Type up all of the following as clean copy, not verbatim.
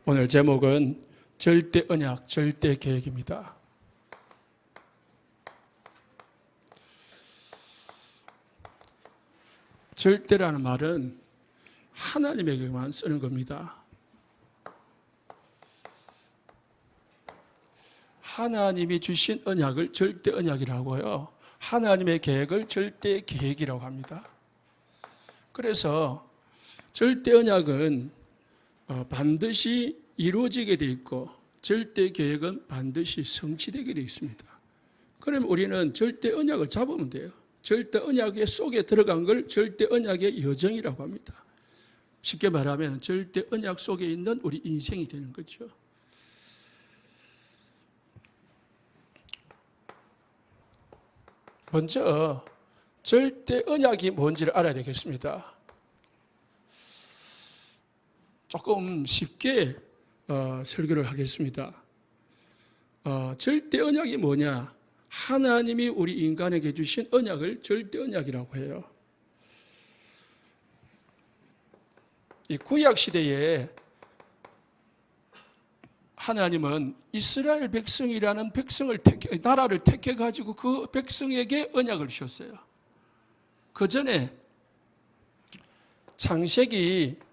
오늘 제목은 절대 언약, 절대 계획입니다. 절대라는 말은 하나님에게만 쓰는 겁니다. 하나님이 주신 언약을 절대 언약이라고요. 하나님의 계획을 절대 계획이라고 합니다. 그래서 절대 언약은 반드시 이루어지게 돼 있고 절대 계획은 반드시 성취되게 돼 있습니다. 그러면 우리는 절대 언약을 잡으면 돼요. 절대 언약의 속에 들어간 걸 절대 언약의 여정이라고 합니다. 쉽게 말하면 절대 언약 속에 있는 우리 인생이 되는 거죠. 먼저 절대 언약이 뭔지를 알아야 되겠습니다. 조금 쉽게 설교를 하겠습니다. 절대 언약이 뭐냐? 하나님이 우리 인간에게 주신 언약을 절대 언약이라고 해요. 이 구약 시대에 하나님은 이스라엘 백성이라는 나라를 택해 가지고 그 백성에게 언약을 주셨어요. 그 전에 창세기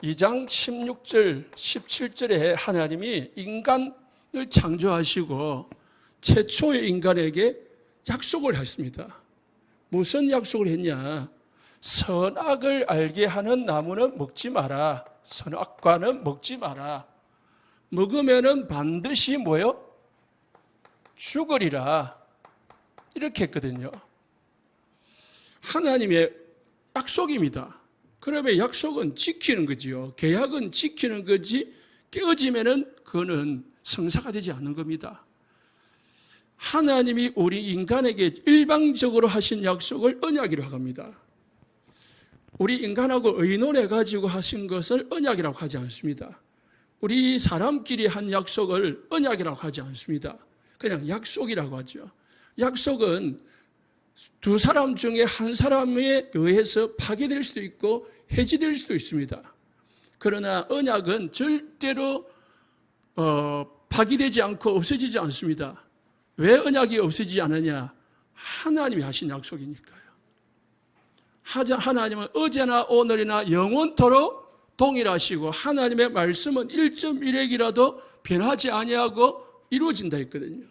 2장 16절, 17절에 하나님이 인간을 창조하시고 최초의 인간에게 약속을 했습니다. 무슨 약속을 했냐? 선악을 알게 하는 나무는 먹지 마라. 선악과는 먹지 마라. 먹으면은 반드시 뭐요? 죽으리라. 이렇게 했거든요. 하나님의 약속입니다. 그러면 약속은 지키는 거지요. 계약은 지키는 거지 깨어지면은 그거는 성사가 되지 않는 겁니다. 하나님이 우리 인간에게 일방적으로 하신 약속을 언약이라고 합니다. 우리 인간하고 의논해가지고 하신 것을 언약이라고 하지 않습니다. 우리 사람끼리 한 약속을 언약이라고 하지 않습니다. 그냥 약속이라고 하죠. 약속은 두 사람 중에 한 사람에 의해서 파괴될 수도 있고 해지될 수도 있습니다. 그러나 언약은 절대로 파기되지 않고 없어지지 않습니다. 왜 언약이 없어지지 않느냐? 하나님이 하신 약속이니까요. 하나님은 어제나 오늘이나 영원토록 동일하시고 하나님의 말씀은 1.1핵이라도 변하지 아니하고 이루어진다 했거든요.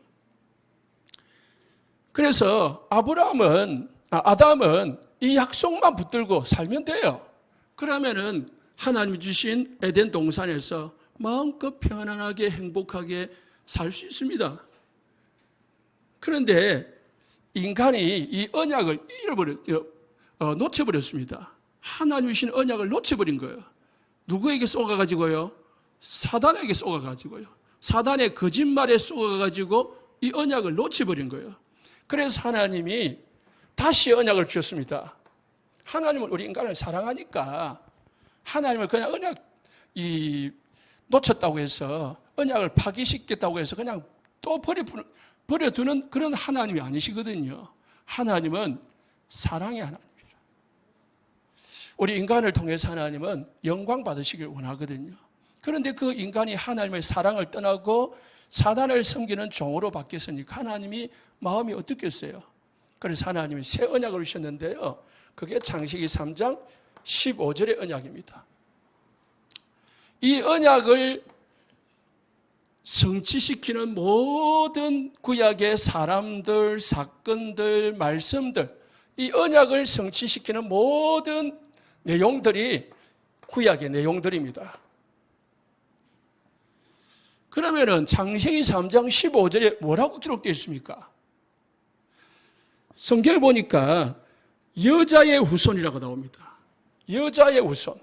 그래서 아담은 이 약속만 붙들고 살면 돼요. 그러면은 하나님이 주신 에덴 동산에서 마음껏 편안하게 행복하게 살 수 있습니다. 그런데 인간이 이 언약을 놓쳐버렸습니다. 하나님이 주신 언약을 놓쳐버린 거예요. 누구에게 쏘가가지고요? 사단에게 쏘가가지고요. 사단의 거짓말에 쏘가가지고 이 언약을 놓쳐버린 거예요. 그래서 하나님이 다시 언약을 주셨습니다. 하나님은 우리 인간을 사랑하니까 하나님을 그냥 놓쳤다고 해서 언약을 파기시켰다고 해서 그냥 또 버려두는 그런 하나님이 아니시거든요. 하나님은 사랑의 하나님이라. 우리 인간을 통해서 하나님은 영광 받으시길 원하거든요. 그런데 그 인간이 하나님의 사랑을 떠나고 사단을 섬기는 종으로 바뀌었으니까 하나님이 마음이 어떻겠어요? 그래서 하나님이 새 언약을 주셨는데요. 그게 창세기 3장 15절의 언약입니다. 이 언약을 성취시키는 모든 구약의 사람들, 사건들, 말씀들, 이 언약을 성취시키는 모든 내용들이 구약의 내용들입니다. 그러면은 창세기 3장 15절에 뭐라고 기록되어 있습니까? 성경을 보니까 여자의 후손이라고 나옵니다. 여자의 후손.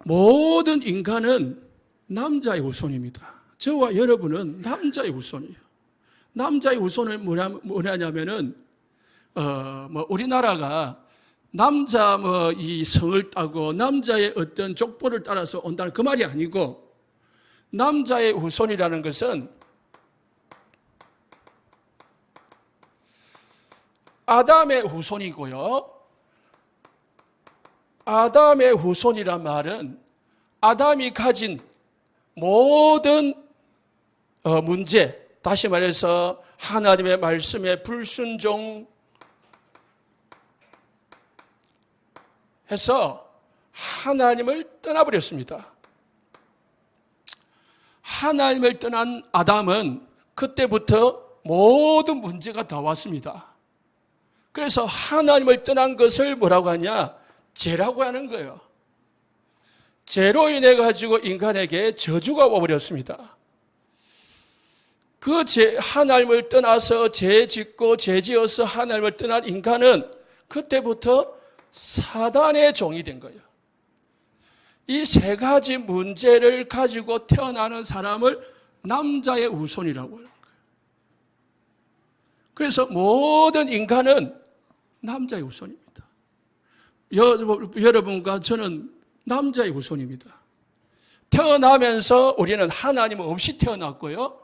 모든 인간은 남자의 후손입니다. 저와 여러분은 남자의 후손이에요. 남자의 후손은 뭐냐면은 우리나라가 남자 이 성을 따고 남자의 어떤 족보를 따라서 온다는 그 말이 아니고 남자의 후손이라는 것은 아담의 후손이고요. 아담의 후손이란 말은 아담이 가진 모든 문제, 다시 말해서 하나님의 말씀에 불순종해서 하나님을 떠나버렸습니다. 하나님을 떠난 아담은 그때부터 모든 문제가 다 왔습니다. 그래서 하나님을 떠난 것을 뭐라고 하냐? 죄라고 하는 거예요. 죄로 인해 가지고 인간에게 저주가 와버렸습니다. 그 하나님을 떠나서 죄 짓고 죄 지어서 하나님을 떠난 인간은 그때부터 사단의 종이 된 거예요. 이 세 가지 문제를 가지고 태어나는 사람을 남자의 후손이라고 하는 거예요. 그래서 모든 인간은 남자의 후손입니다. 여러분과 저는 남자의 후손입니다. 태어나면서 우리는 하나님 없이 태어났고요.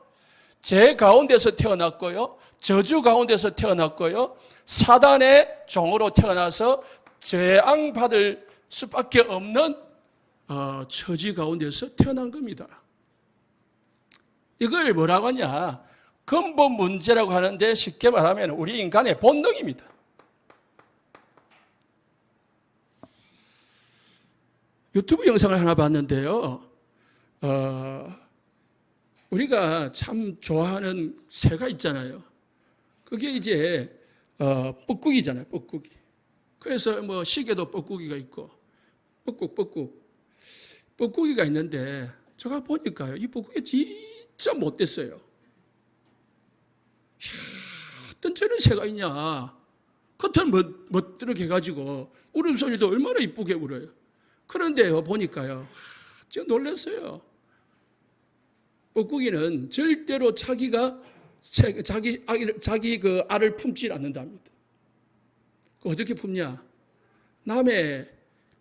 죄 가운데서 태어났고요. 저주 가운데서 태어났고요. 사단의 종으로 태어나서 재앙 받을 수밖에 없는 처지 가운데서 태어난 겁니다. 이걸 뭐라고 하냐? 근본 문제라고 하는데 쉽게 말하면 우리 인간의 본능입니다. 유튜브 영상을 하나 봤는데요. 우리가 참 좋아하는 새가 있잖아요. 그게 이제 뻐꾸기잖아요. 뻐꾸기. 그래서 뭐 시계도 뻐꾸기가 있고 뻐꾸기가 있는데 제가 보니까요. 이 뻐꾸기가 진짜 못됐어요. 어떤 저런 새가 있냐. 겉은 멋들게 해가지고 울음소리도 얼마나 이쁘게 울어요. 그런데 보니까요. 진짜 놀랐어요. 뻐꾸기는 절대로 자기 그 알을 품질 않는답니다. 어떻게 품냐? 남의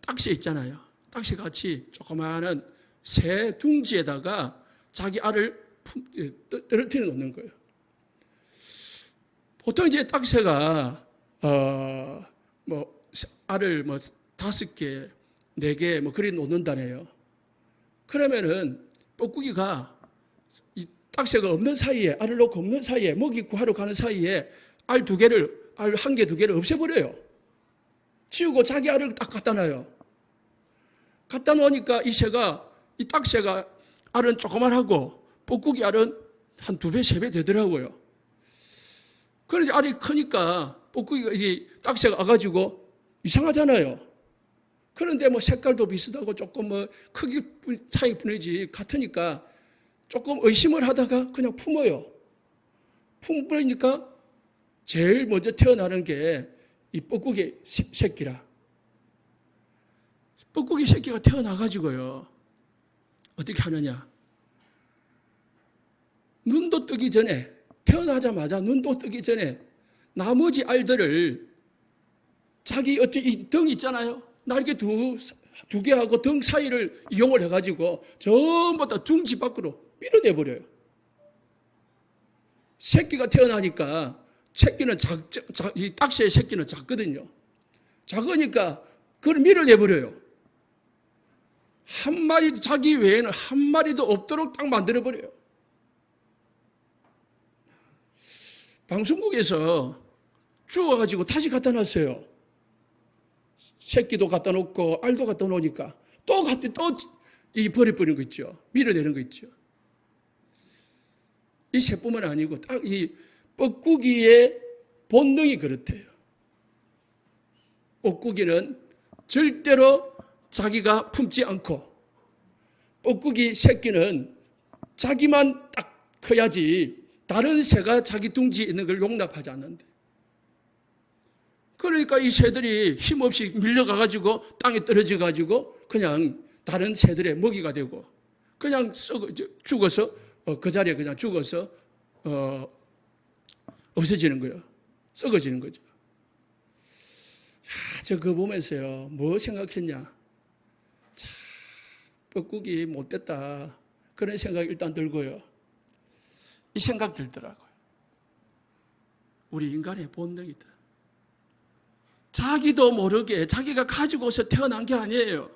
딱새 있잖아요. 딱새 같이 조그마한 새 둥지에다가 자기 알을 떨어뜨려 놓는 거예요. 보통 이제 딱새가 알을 5개, 4개 그리 놓는다네요. 그러면은 뻐꾸기가 이 딱새가 없는 사이에, 알을 놓고 없는 사이에, 먹이 구하러 가는 사이에 알 2개를, 알 1개, 2개를 없애버려요. 치우고 자기 알을 딱 갖다 놔요. 갖다 놓으니까 이 딱새가 알은 조그만하고 뻐꾸기 알은 한 2배, 3배 되더라고요. 그런데 알이 크니까 뻐꾸기가 이제 딱새가 와가지고 이상하잖아요. 그런데 색깔도 비슷하고 조금 크기 차이 뿐이지 같으니까 조금 의심을 하다가 그냥 품어요. 품으니까 제일 먼저 태어나는 게 이 뻐꾸기 새끼라. 뻐꾸기 새끼가 태어나가지고요. 어떻게 하느냐. 눈도 뜨기 전에, 태어나자마자 눈도 뜨기 전에 나머지 알들을 자기 이 등 있잖아요. 날개 2개하고 등 사이를 이용을 해가지고 전부 다 둥지 밖으로 밀어내버려요. 새끼가 태어나니까 새끼는 이 딱새의 새끼는 작거든요. 작으니까 그걸 밀어내버려요. 한 마리도, 자기 외에는 한 마리도 없도록 딱 만들어버려요. 방송국에서 주워가지고 다시 갖다 놨어요. 새끼도 갖다 놓고 알도 갖다 놓으니까 또 버려버리는 거 있죠. 밀어내는 거 있죠. 이 새뿐만 아니고 딱 이 뻐꾸기의 본능이 그렇대요. 뻐꾸기는 절대로 자기가 품지 않고 뻐꾸기 새끼는 자기만 딱 커야지 다른 새가 자기 둥지에 있는 걸 용납하지 않는데. 그러니까 이 새들이 힘없이 밀려가가지고 땅에 떨어져가지고 그냥 다른 새들의 먹이가 되고 그냥 죽어서 그 자리에 그냥 죽어서 없어지는 거예요. 썩어지는 거죠. 저 그거 보면서요. 뭐 생각했냐. 참 뻐꾸기 못됐다. 그런 생각이 일단 들고요. 이 생각 들더라고요. 우리 인간의 본능이다. 자기도 모르게 자기가 가지고서 태어난 게 아니에요.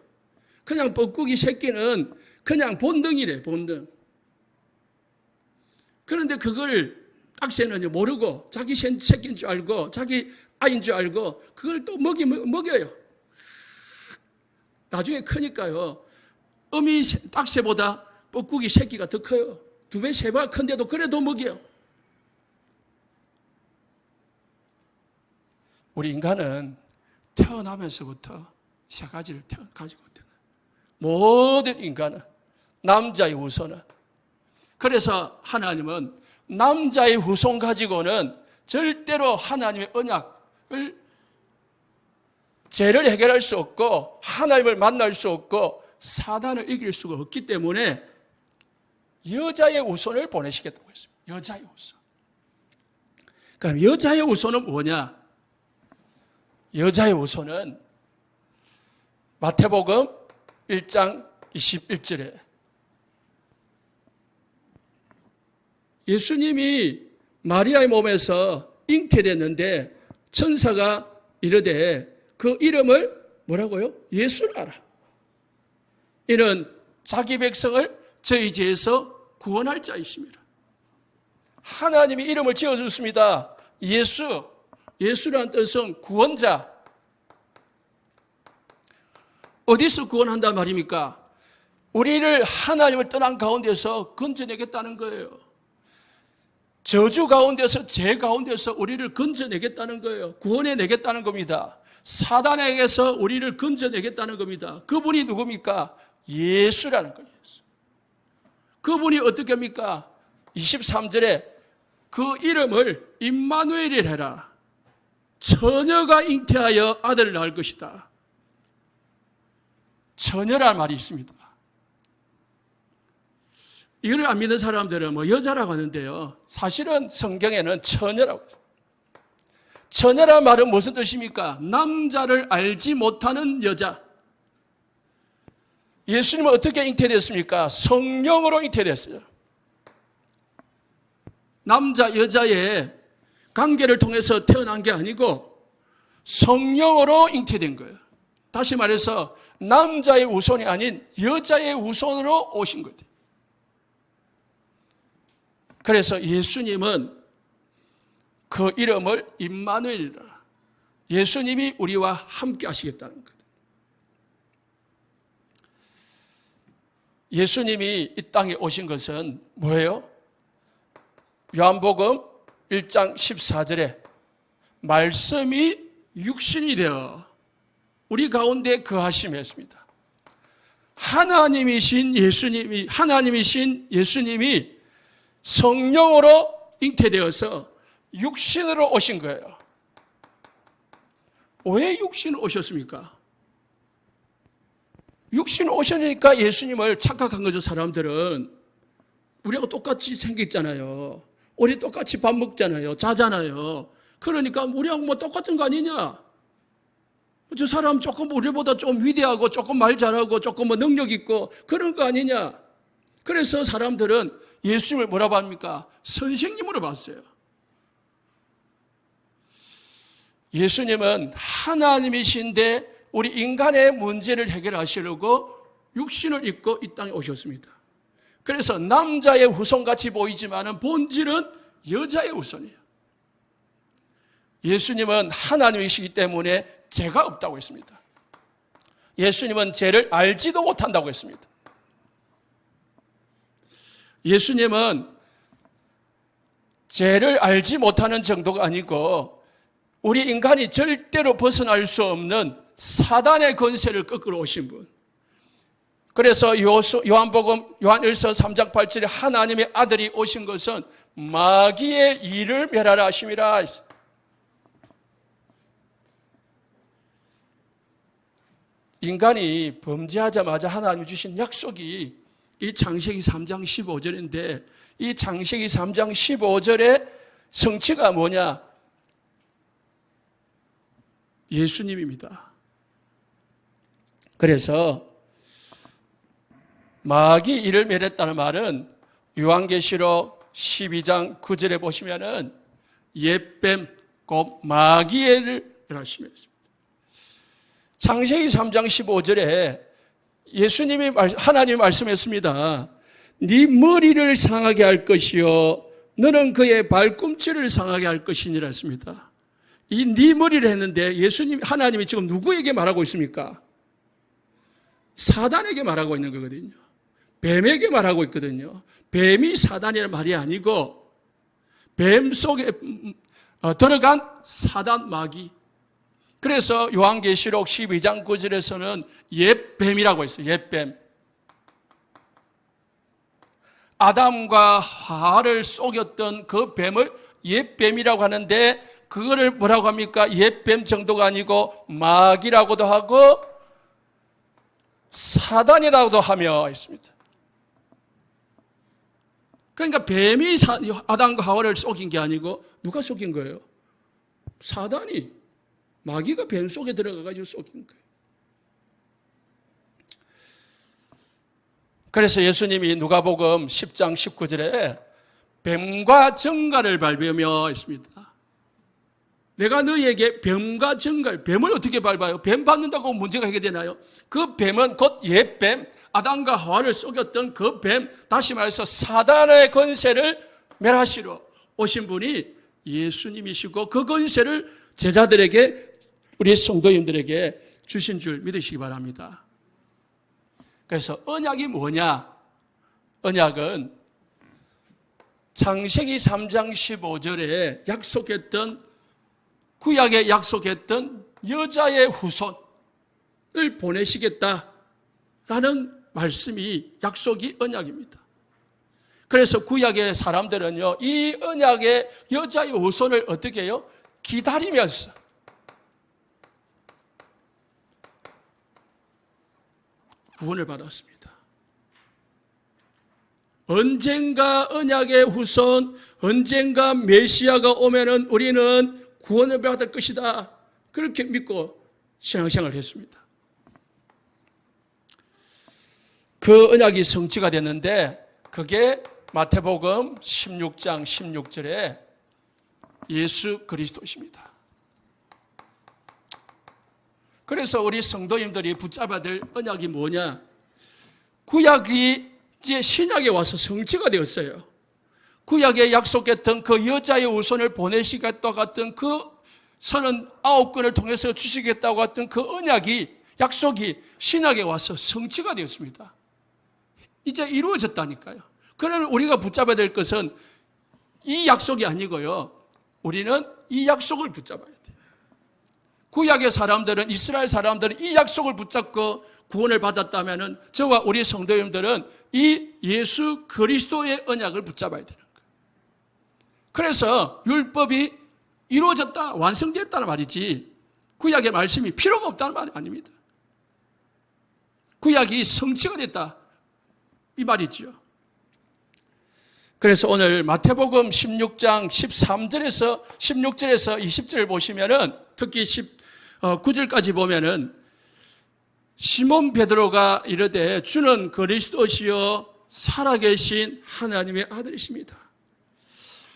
그냥 뻐꾸기 새끼는 그냥 본능이래, 본능. 그런데 그걸 딱새는 모르고 자기 새끼인 줄 알고 자기 아이인 줄 알고 그걸 또 먹여요. 나중에 크니까요. 어미 딱새보다 뻐꾸기 새끼가 더 커요. 2배, 3배 큰데도 그래도 먹여요. 우리 인간은 태어나면서부터 3가지를 가지고 있다. 모든 인간은 남자의 후손은. 그래서 하나님은 남자의 후손 가지고는 절대로 하나님의 언약을 죄를 해결할 수 없고 하나님을 만날 수 없고 사단을 이길 수가 없기 때문에 여자의 후손을 보내시겠다고 했습니다. 여자의 후손. 그럼 여자의 후손은 뭐냐? 여자의 후손은 마태복음 1장 21절에 예수님이 마리아의 몸에서 잉태됐는데 천사가 이르되 그 이름을 뭐라고요? 예수라라. 이는 자기 백성을 저희 죄에서 구원할 자이십니다. 하나님이 이름을 지어줬습니다. 예수. 예수라는 뜻은 구원자. 어디서 구원한단 말입니까? 우리를 하나님을 떠난 가운데서 건져내겠다는 거예요. 저주 가운데서, 죄 가운데서 우리를 건져내겠다는 거예요. 구원해내겠다는 겁니다. 사단에게서 우리를 건져내겠다는 겁니다. 그분이 누굽니까? 예수라는 거예요. 그분이 어떻게 합니까? 23절에 그 이름을 임마누엘이라 해라. 처녀가 잉태하여 아들을 낳을 것이다. 처녀란 말이 있습니다. 이걸 안 믿는 사람들은 뭐 여자라고 하는데요. 사실은 성경에는 처녀라고 해요. 처녀란 말은 무슨 뜻입니까? 남자를 알지 못하는 여자. 예수님은 어떻게 잉태됐습니까? 성령으로 잉태됐어요. 남자, 여자의 관계를 통해서 태어난 게 아니고 성령으로 잉태된 거예요. 다시 말해서 남자의 후손이 아닌 여자의 후손으로 오신 거예요. 그래서 예수님은 그 이름을 임마누엘이라. 예수님이 우리와 함께 하시겠다는 거예요. 예수님이 이 땅에 오신 것은 뭐예요? 요한복음 1장 14절에 말씀이 육신이 되어 우리 가운데 거하심이었습니다. 하나님이신 예수님이 성령으로 잉태되어서 육신으로 오신 거예요. 왜 육신으로 오셨습니까? 육신으로 오시니까 예수님을 착각한 거죠, 사람들은. 우리하고 똑같이 생겼잖아요. 우리 똑같이 밥 먹잖아요. 자잖아요. 그러니까 우리하고 뭐 똑같은 거 아니냐? 저 사람 조금 우리보다 좀 위대하고 조금 말 잘하고 조금 뭐 능력 있고 그런 거 아니냐? 그래서 사람들은 예수님을 뭐라고 합니까? 선생님으로 봤어요. 예수님은 하나님이신데 우리 인간의 문제를 해결하시려고 육신을 입고 이 땅에 오셨습니다. 그래서 남자의 후손같이 보이지만 본질은 여자의 후손이에요. 예수님은 하나님이시기 때문에 죄가 없다고 했습니다. 예수님은 죄를 알지도 못한다고 했습니다. 예수님은 죄를 알지 못하는 정도가 아니고 우리 인간이 절대로 벗어날 수 없는 사단의 권세를 꺾으러 오신 분. 그래서 요한복음 요한일서 3장 8절에 하나님의 아들이 오신 것은 마귀의 일을 멸하라 하심이라. 인간이 범죄하자마자 하나님이 주신 약속이 이 창세기 3장 15절인데 이 창세기 3장 15절의 성취가 뭐냐? 예수님입니다. 그래서 마귀 일을 멸했다는 말은 요한계시록 12장 9절에 보시면은 옛뱀 곧 마귀의 일을 멸하심이었습니다. 창세기 3장 15절에 하나님이 말씀했습니다. 네 머리를 상하게 할 것이요 너는 그의 발꿈치를 상하게 할 것이니라 했습니다. 이 네 머리를 했는데 하나님이 지금 누구에게 말하고 있습니까? 사단에게 말하고 있는 거거든요. 뱀에게 말하고 있거든요. 뱀이 사단이라는 말이 아니고 뱀 속에 들어간 사단 마귀. 그래서 요한계시록 12장 9절에서는 옛뱀이라고 했어요. 옛뱀. 아담과 하와를 속였던 그 뱀을 옛뱀이라고 하는데 그거를 뭐라고 합니까? 옛뱀 정도가 아니고 마귀라고도 하고 사단이라고도 하며 있습니다. 그러니까 뱀이 아담과 하와를 속인 게 아니고 누가 속인 거예요? 사단이, 마귀가 뱀 속에 들어가가지고 속인 거예요. 그래서 예수님이 누가복음 10장 19절에 뱀과 정갈을 밟으며 있습니다. 내가 너희에게 뱀과 정갈, 뱀을 어떻게 밟아요? 뱀 밟는다고 문제가 해결되나요? 그 뱀은 곧 옛뱀, 아담과 하와를 속였던 그 뱀, 다시 말해서 사단의 권세를 멸하시러 오신 분이 예수님이시고 그 권세를 제자들에게, 우리 성도님들에게 주신 줄 믿으시기 바랍니다. 그래서 언약이 뭐냐? 언약은 창세기 3장 15절에 약속했던, 구약에 약속했던 여자의 후손을 보내시겠다라는 말씀이, 약속이 언약입니다. 그래서 구약의 사람들은요, 이 언약의 여자의 후손을 어떻게 해요? 기다리면서 구원을 받았습니다. 언젠가 언약의 후손, 언젠가 메시아가 오면은 우리는 구원을 받을 것이다. 그렇게 믿고 신앙생활을 했습니다. 그 언약이 성취가 됐는데 그게 마태복음 16장 16절에 예수 그리스도십니다. 그래서 우리 성도님들이 붙잡아야 될 언약이 뭐냐? 구약이 이제 신약에 와서 성취가 되었어요. 구약에 약속했던 그 여자의 후손을 보내시겠다고 같은 그 39권을 통해서 주시겠다고 했던 그 언약이, 약속이 신약에 와서 성취가 되었습니다. 이제 이루어졌다니까요. 그러면 우리가 붙잡아야 될 것은 이 약속이 아니고요. 우리는 이 약속을 붙잡아야 돼요. 구약의 사람들은, 이스라엘 사람들은 이 약속을 붙잡고 구원을 받았다면은 저와 우리 성도님들은 이 예수 그리스도의 언약을 붙잡아야 되는 거예요. 그래서 율법이 이루어졌다, 완성됐다는 말이지 구약의 말씀이 필요가 없다는 말이 아닙니다. 구약이 성취가 됐다, 이 말이지요. 그래서 오늘 마태복음 16장 13절에서 16절에서 20절을 보시면은, 특히 19절까지 보면은 시몬 베드로가 이르되 주는 그리스도시요 살아계신 하나님의 아들이십니다.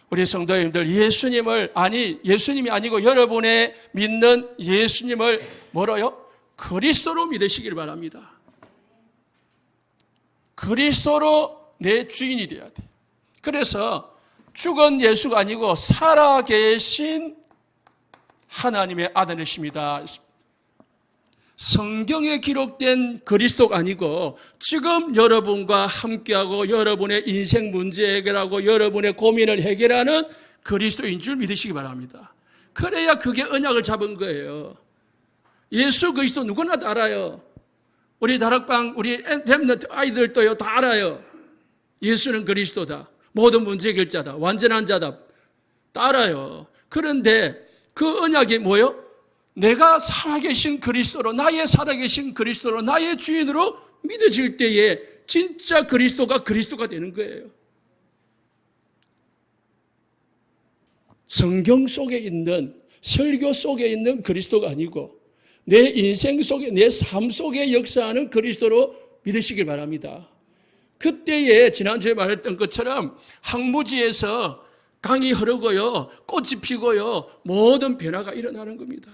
우리 성도님들, 예수님이 아니고 여러분의 믿는 예수님을 뭐로요? 그리스도로 믿으시길 바랍니다. 그리스도로 내 주인이 되어야 돼. 그래서 죽은 예수가 아니고 살아계신 하나님의 아들이십니다. 성경에 기록된 그리스도가 아니고 지금 여러분과 함께하고 여러분의 인생 문제 해결하고 여러분의 고민을 해결하는 그리스도인 줄 믿으시기 바랍니다. 그래야 그게 언약을 잡은 거예요. 예수 그리스도 누구나 다 알아요. 우리 다락방, 우리 렘넌트 아이들도요, 다 알아요. 예수는 그리스도다, 모든 문제 해결자다, 완전한 자다, 다 알아요. 그런데 그 언약이 뭐예요? 내가 살아계신 그리스도로, 나의 살아계신 그리스도로, 나의 주인으로 믿어질 때에 진짜 그리스도가 되는 거예요. 성경 속에 있는, 설교 속에 있는 그리스도가 아니고 내 인생 속에, 내 삶 속에 역사하는 그리스도로 믿으시길 바랍니다. 그때에 지난주에 말했던 것처럼 항무지에서 강이 흐르고요, 꽃이 피고요, 모든 변화가 일어나는 겁니다.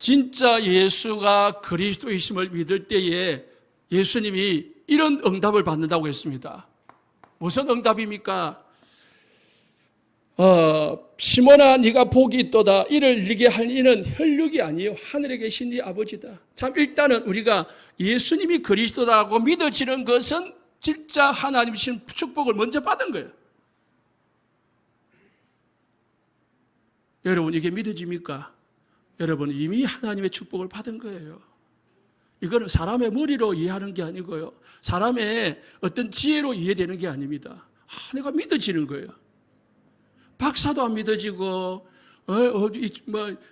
진짜 예수가 그리스도이심을 믿을 때에 예수님이 이런 응답을 받는다고 했습니다. 무슨 응답입니까? 시몬아 네가 복이 있도다. 이를 이르게 할 이는 혈육이 아니요 하늘에 계신 네 아버지다. 참 일단은 우리가 예수님이 그리스도라고 믿어지는 것은 진짜 하나님 주신 축복을 먼저 받은 거예요. 여러분 이게 믿어집니까? 여러분 이미 하나님의 축복을 받은 거예요. 이거는 사람의 머리로 이해하는 게 아니고요. 사람의 어떤 지혜로 이해되는 게 아닙니다. 내가 믿어지는 거예요. 박사도 안 믿어지고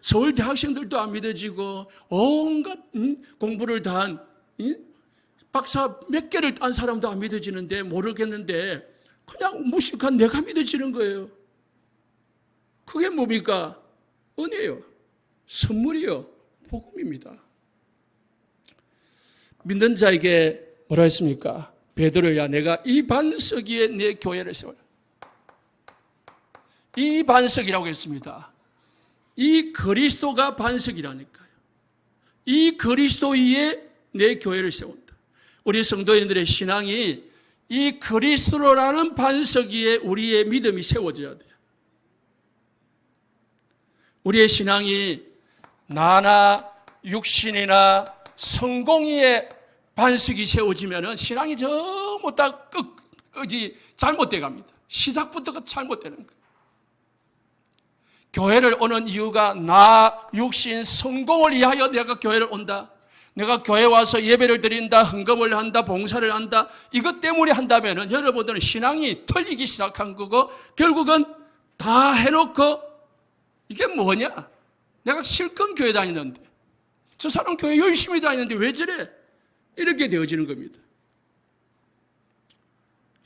서울 대학생들도 안 믿어지고 온갖 공부를 다 한 박사 몇 개를 딴 사람도 안 믿어지는데 모르겠는데 그냥 무식한 내가 믿어지는 거예요. 그게 뭡니까? 은혜요. 선물이요. 복음입니다. 믿는 자에게 뭐라 했습니까? 베드로야 내가 이 반석 위에 내 교회를 세워라. 이 반석이라고 했습니다. 이 그리스도가 반석이라니까요. 이 그리스도 위에 내 교회를 세운다. 우리 성도인들의 신앙이 이 그리스도라는 반석 위에 우리의 믿음이 세워져야 돼요. 우리의 신앙이 나나 육신이나 성공 위에 반석이 세워지면 신앙이 전부 다 잘못돼 갑니다. 시작부터가 잘못되는 거예요. 교회를 오는 이유가 나, 육신, 성공을 위하여 내가 교회를 온다. 내가 교회 와서 예배를 드린다, 헌금을 한다, 봉사를 한다. 이것 때문에 한다면 여러분들은 신앙이 털리기 시작한 거고 결국은 다 해놓고 이게 뭐냐? 내가 실컷 교회 다니는데 저 사람 교회 열심히 다니는데 왜 저래? 이렇게 되어지는 겁니다.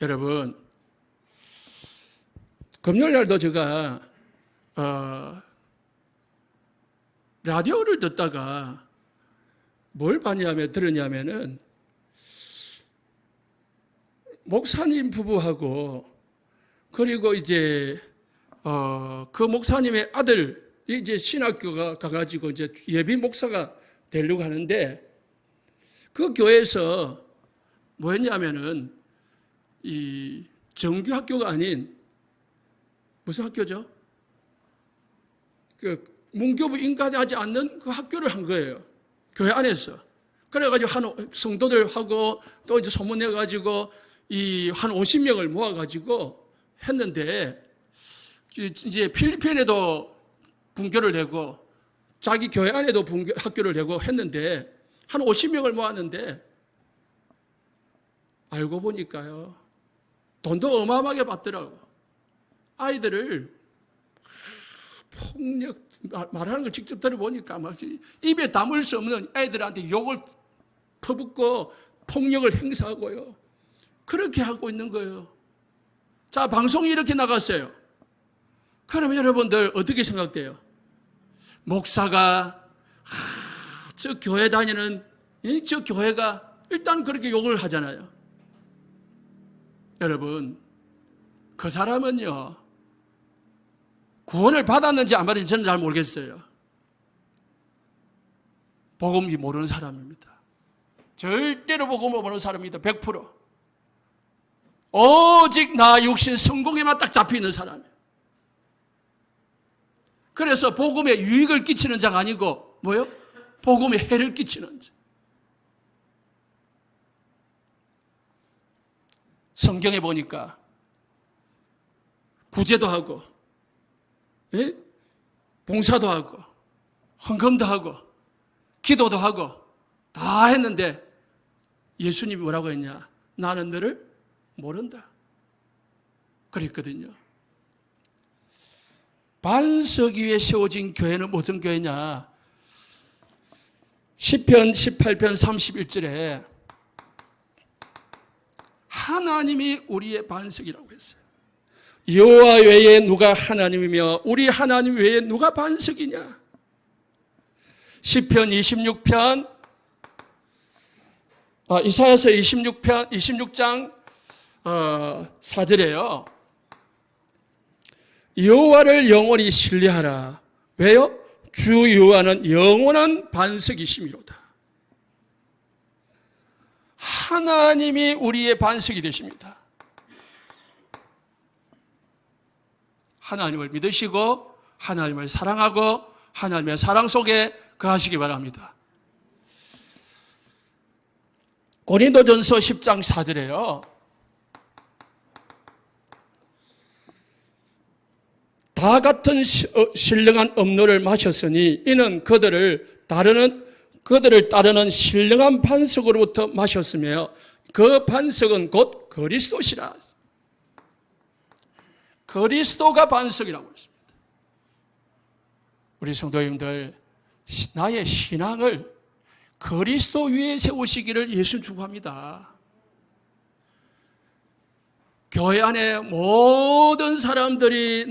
여러분 금요일날도 제가 라디오를 듣다가 뭘 들었냐면은 목사님 부부하고 그리고 이제 그 목사님의 아들이 이제 신학교가 가가지고 이제 예비 목사가 되려고 하는데 그 교회에서 뭐였냐면은 이 정규 학교가 아닌 무슨 학교죠? 그 문교부 인가하지 않는 그 학교를 한 거예요. 교회 안에서. 그래가지고 한 성도들하고 또 이제 소문내가지고 한 50명을 모아가지고 했는데 이제 필리핀에도 분교를 내고 자기 교회 안에도 학교를 내고 했는데 한 50명을 모았는데 알고 보니까요. 돈도 어마어마하게 받더라고. 아이들을 폭력, 말하는 걸 직접 들어보니까 막 입에 담을 수 없는 애들한테 욕을 퍼붓고 폭력을 행사하고요. 그렇게 하고 있는 거예요. 자, 방송이 이렇게 나갔어요. 그러면 여러분들 어떻게 생각돼요? 목사가 저 교회 다니는 저 교회가 일단 그렇게 욕을 하잖아요. 여러분 그 사람은요 구원을 받았는지 안 받았는지 저는 잘 모르겠어요. 복음이 모르는 사람입니다. 절대로 복음을 모르는 사람입니다. 100%. 오직 나 육신 성공에만 딱 잡혀있는 사람이에요. 그래서 복음에 유익을 끼치는 자가 아니고 뭐요? 복음에 해를 끼치는 자. 성경에 보니까 구제도 하고 봉사도 하고 헌금도 하고 기도도 하고 다 했는데 예수님이 뭐라고 했냐? 나는 너를 모른다. 그랬거든요. 반석 위에 세워진 교회는 무슨 교회냐? 시편 18편 31절에 하나님이 우리의 반석이라고 했어요. 여호와 외에 누가 하나님이며 우리 하나님 외에 누가 반석이냐? 시편 26편 이사야서 26장 4절에요. 여호와를 영원히 신뢰하라. 왜요? 주 여호와는 영원한 반석이심이로다. 하나님이 우리의 반석이 되십니다. 하나님을 믿으시고 하나님을 사랑하고 하나님의 사랑 속에 거하시기 바랍니다. 고린도전서 10장 4절에요. 다 같은 신령한 음료를 마셨으니 이는 그들을 따르는 신령한 반석으로부터 마셨으며 그 반석은 곧 그리스도시라. 그리스도가 반석이라고 했습니다. 우리 성도님들, 나의 신앙을 그리스도 위에 세우시기를 예수 축복합니다. 교회 안에 모든 사람들이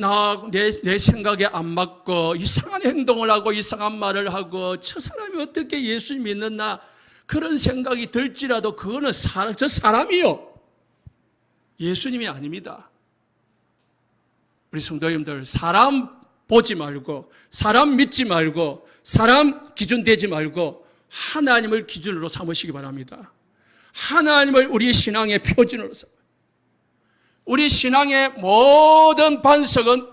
내 생각에 안 맞고 이상한 행동을 하고 이상한 말을 하고 저 사람이 어떻게 예수 믿는나 그런 생각이 들지라도 그거는 저 사람이요. 예수님이 아닙니다. 우리 성도님들, 사람 보지 말고 사람 믿지 말고 사람 기준 되지 말고 하나님을 기준으로 삼으시기 바랍니다. 하나님을 우리 신앙의 표준으로 삼으세요. 우리 신앙의 모든 반석은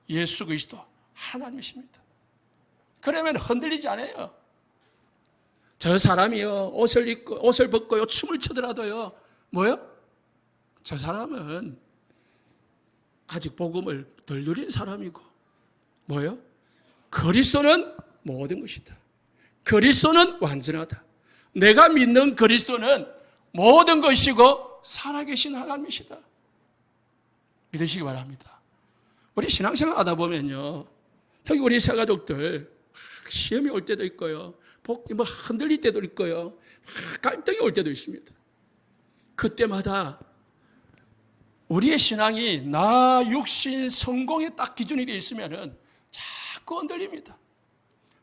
예수 그리스도 하나님이십니다. 그러면 흔들리지 않아요. 저 사람이요 옷을 벗고요 춤을 추더라도요 뭐요? 저 사람은 아직 복음을 덜 누린 사람이고 뭐요? 그리스도는 모든 것이다. 그리스도는 완전하다. 내가 믿는 그리스도는 모든 것이고 살아계신 하나님이시다. 믿으시기 바랍니다. 우리 신앙생활 하다 보면요, 특히 우리 새가족들 시험이 올 때도 있고요, 흔들릴 때도 있고요, 갈등이 올 때도 있습니다. 그때마다 우리의 신앙이 나 육신 성공에 딱 기준이 되어 있으면은 자꾸 흔들립니다.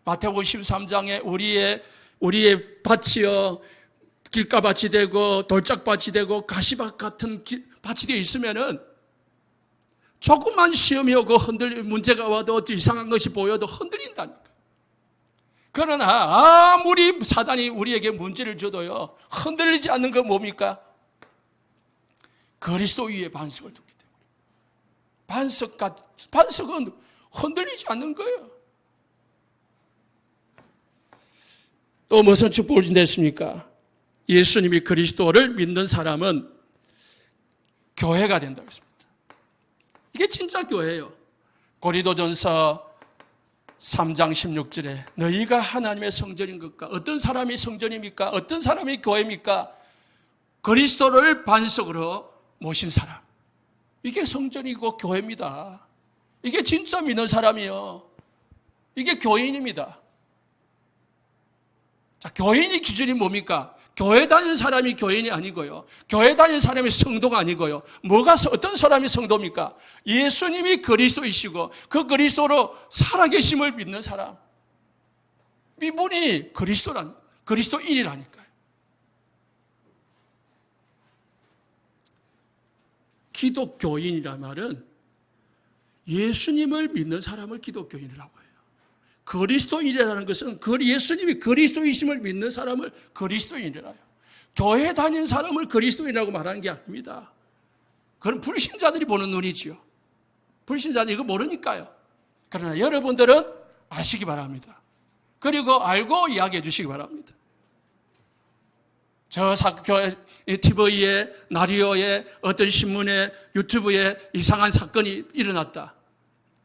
마태복음 13장에 우리의 밭이요 길가밭이 되고 돌짝밭이 되고 가시밭 같은 밭이 되어 있으면은 조금만 시험이 오고 문제가 와도 이상한 것이 보여도 흔들린다니까. 그러나 아무리 사단이 우리에게 문제를 줘도요 흔들리지 않는 건 뭡니까? 그리스도 위에 반석을 두기 때문에. 반석은 흔들리지 않는 거예요. 또 무슨 축복을 준다했습니까? 예수님이 그리스도를 믿는 사람은 교회가 된다고 했습니다. 이게 진짜 교회예요. 고린도전서 3장 16절에 너희가 하나님의 성전인 것과 어떤 사람이 성전입니까? 어떤 사람이 교회입니까? 그리스도를 반석으로 모신 사람. 이게 성전이고 교회입니다. 이게 진짜 믿는 사람이요. 이게 교인입니다. 자, 교인의 기준이 뭡니까? 교회 다니는 사람이 교인이 아니고요. 교회 다니는 사람이 성도가 아니고요. 어떤 사람이 성도입니까? 예수님이 그리스도이시고 그 그리스도로 살아계심을 믿는 사람. 이분이 그리스도인이라니까요. 기독교인이란 말은 예수님을 믿는 사람을 기독교인이라고 해요. 그리스도인이라는 것은 예수님이 그리스도이심을 믿는 사람을 그리스도인이라요. 교회 다니는 사람을 그리스도인이라고 말하는 게 아닙니다. 그건 불신자들이 보는 눈이지요. 불신자들이 이거 모르니까요. 그러나 여러분들은 아시기 바랍니다. 그리고 알고 이야기해 주시기 바랍니다. 저 교회 TV에, 라디오에, 어떤 신문에, 유튜브에 이상한 사건이 일어났다.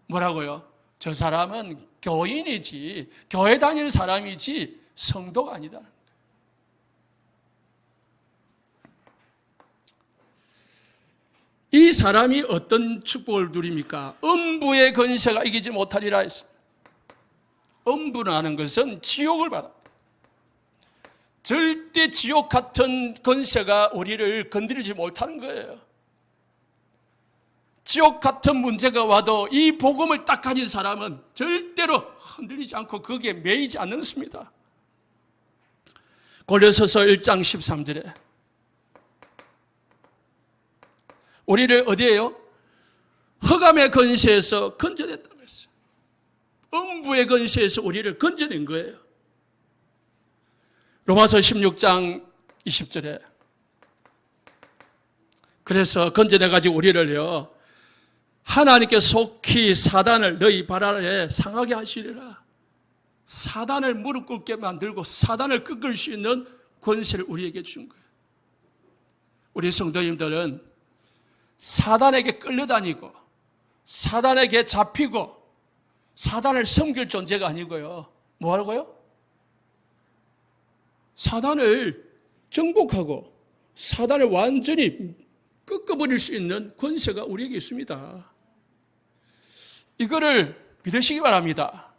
뭐라고요? 저 사람은 교인이지, 교회 다니는 사람이지 성도가 아니다. 이 사람이 어떤 축복을 누립니까? 음부의 권세가 이기지 못하리라 했습니다. 음부라는 것은 지옥을 말합니다. 절대 지옥 같은 권세가 우리를 건드리지 못하는 거예요. 지옥 같은 문제가 와도 이 복음을 딱 가진 사람은 절대로 흔들리지 않고 거기에 매이지 않습니다. 골로새서 1장 13절에 우리를 어디에요? 흑암의 권세에서 건져냈다고 했어요. 음부의 권세에서 우리를 건져낸 거예요. 로마서 16장 20절에 그래서 건져내가지고 우리를요, 하나님께 속히 사단을 너희 발 아래 상하게 하시리라. 사단을 무릎 꿇게 만들고 사단을 꺾을 수 있는 권세를 우리에게 준 거예요. 우리 성도님들은 사단에게 끌려다니고 사단에게 잡히고 사단을 섬길 존재가 아니고요. 뭐 하고요? 사단을 정복하고 사단을 완전히 꺾어버릴 수 있는 권세가 우리에게 있습니다. 이거를 믿으시기 바랍니다.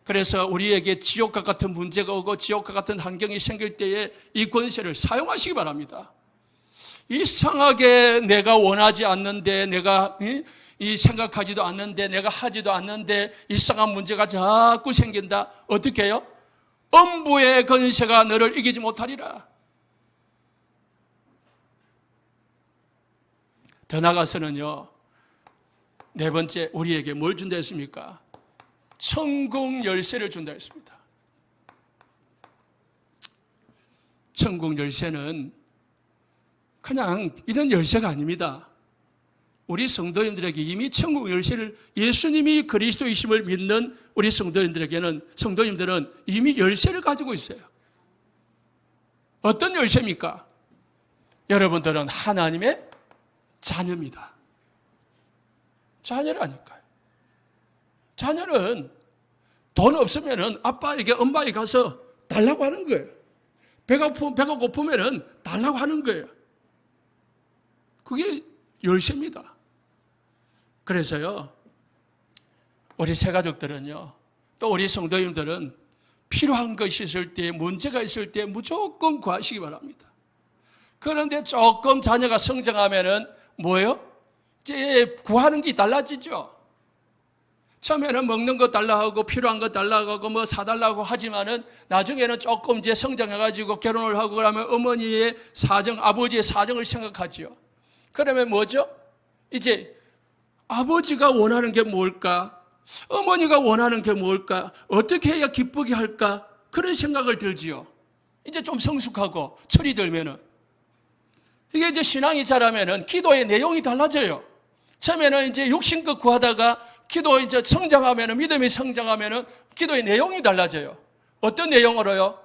그래서 우리에게 지옥과 같은 문제가 오고 지옥과 같은 환경이 생길 때에 이 권세를 사용하시기 바랍니다. 이상하게 내가 원하지 않는데, 내가 이 생각하지도 않는데, 내가 하지도 않는데 이상한 문제가 자꾸 생긴다. 어떻게 해요? 음부의 권세가 너를 이기지 못하리라. 더 나아가서는요, 네 번째, 우리에게 뭘 준다 했습니까? 천국 열쇠를 준다 했습니다. 천국 열쇠는 그냥 이런 열쇠가 아닙니다. 우리 성도인들에게 이미 천국 열쇠를, 예수님이 그리스도이심을 믿는 우리 성도님들은 이미 열쇠를 가지고 있어요. 어떤 열쇠입니까? 여러분들은 하나님의 자녀입니다. 자녀라니까요. 자녀는 돈 없으면 아빠에게, 엄마에게 가서 달라고 하는 거예요. 배가 고프면 달라고 하는 거예요. 그게 열쇠입니다. 그래서요, 우리 새가족들은요, 또 우리 성도님들은 필요한 것이 있을 때, 문제가 있을 때 무조건 구하시기 바랍니다. 그런데 조금 자녀가 성장하면은 뭐예요? 이제 구하는 게 달라지죠. 처음에는 먹는 거 달라고 하고 필요한 거 달라고 하고 뭐 사달라고 하지만은 나중에는 조금 이제 성장해가지고 결혼을 하고 그러면 어머니의 사정, 아버지의 사정을 생각하지요. 그러면 뭐죠? 이제 아버지가 원하는 게 뭘까? 어머니가 원하는 게 뭘까? 어떻게 해야 기쁘게 할까? 그런 생각을 들지요. 이제 좀 성숙하고 철이 들면은. 이게 이제 신앙이 자라면은 기도의 내용이 달라져요. 처음에는 이제 육신껏 구하다가 기도 이제 성장하면은, 믿음이 성장하면은 기도의 내용이 달라져요. 어떤 내용으로요?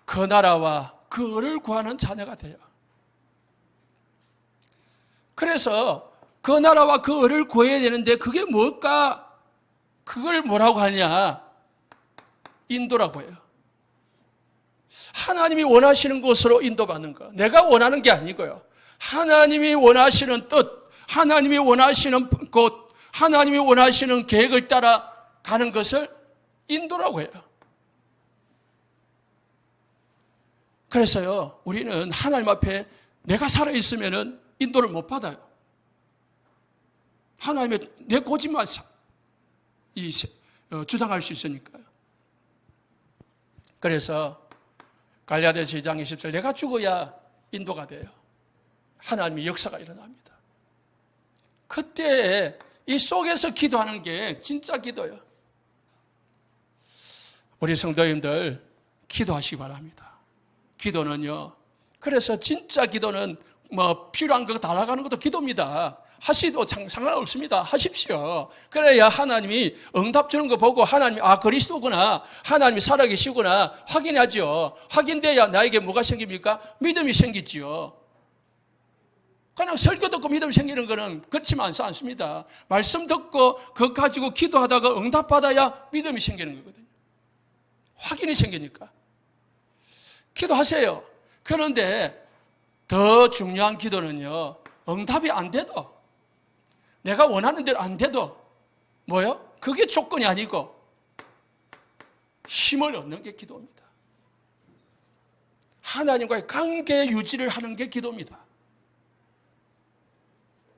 그 나라와 그 을을 구하는 자녀가 돼요. 그래서 그 나라와 그 을을 구해야 되는데 그게 뭘까? 그걸 뭐라고 하냐? 인도라고 해요. 하나님이 원하시는 곳으로 인도받는 거. 내가 원하는 게 아니고요. 하나님이 원하시는 뜻, 하나님이 원하시는 곳, 하나님이 원하시는 계획을 따라 가는 것을 인도라고 해요. 그래서요, 우리는 하나님 앞에 내가 살아있으면 인도를 못 받아요. 하나님의 내 고집만 주장할 수 있으니까요. 그래서 갈라디아서 2장 20절, 내가 죽어야 인도가 돼요. 하나님의 역사가 일어납니다. 그때 이 속에서 기도하는 게 진짜 기도예요. 우리 성도님들 기도하시기 바랍니다. 기도는요, 그래서 진짜 기도는 뭐 필요한 거 달아가는 것도 기도입니다. 하시도 상관없습니다. 하십시오. 그래야 하나님이 응답 주는 거 보고 하나님이 그리스도구나, 하나님이 살아계시구나 확인하죠. 확인돼야 나에게 뭐가 생깁니까? 믿음이 생기지요. 그냥 설교 듣고 믿음 생기는 거는 그렇지 않습니다. 말씀 듣고 그거 가지고 기도하다가 응답받아야 믿음이 생기는 거거든요. 확인이 생기니까. 기도하세요. 그런데 더 중요한 기도는요, 응답이 안 돼도, 내가 원하는 대로 안 돼도 뭐요? 그게 조건이 아니고 힘을 얻는 게 기도입니다. 하나님과의 관계 유지를 하는 게 기도입니다.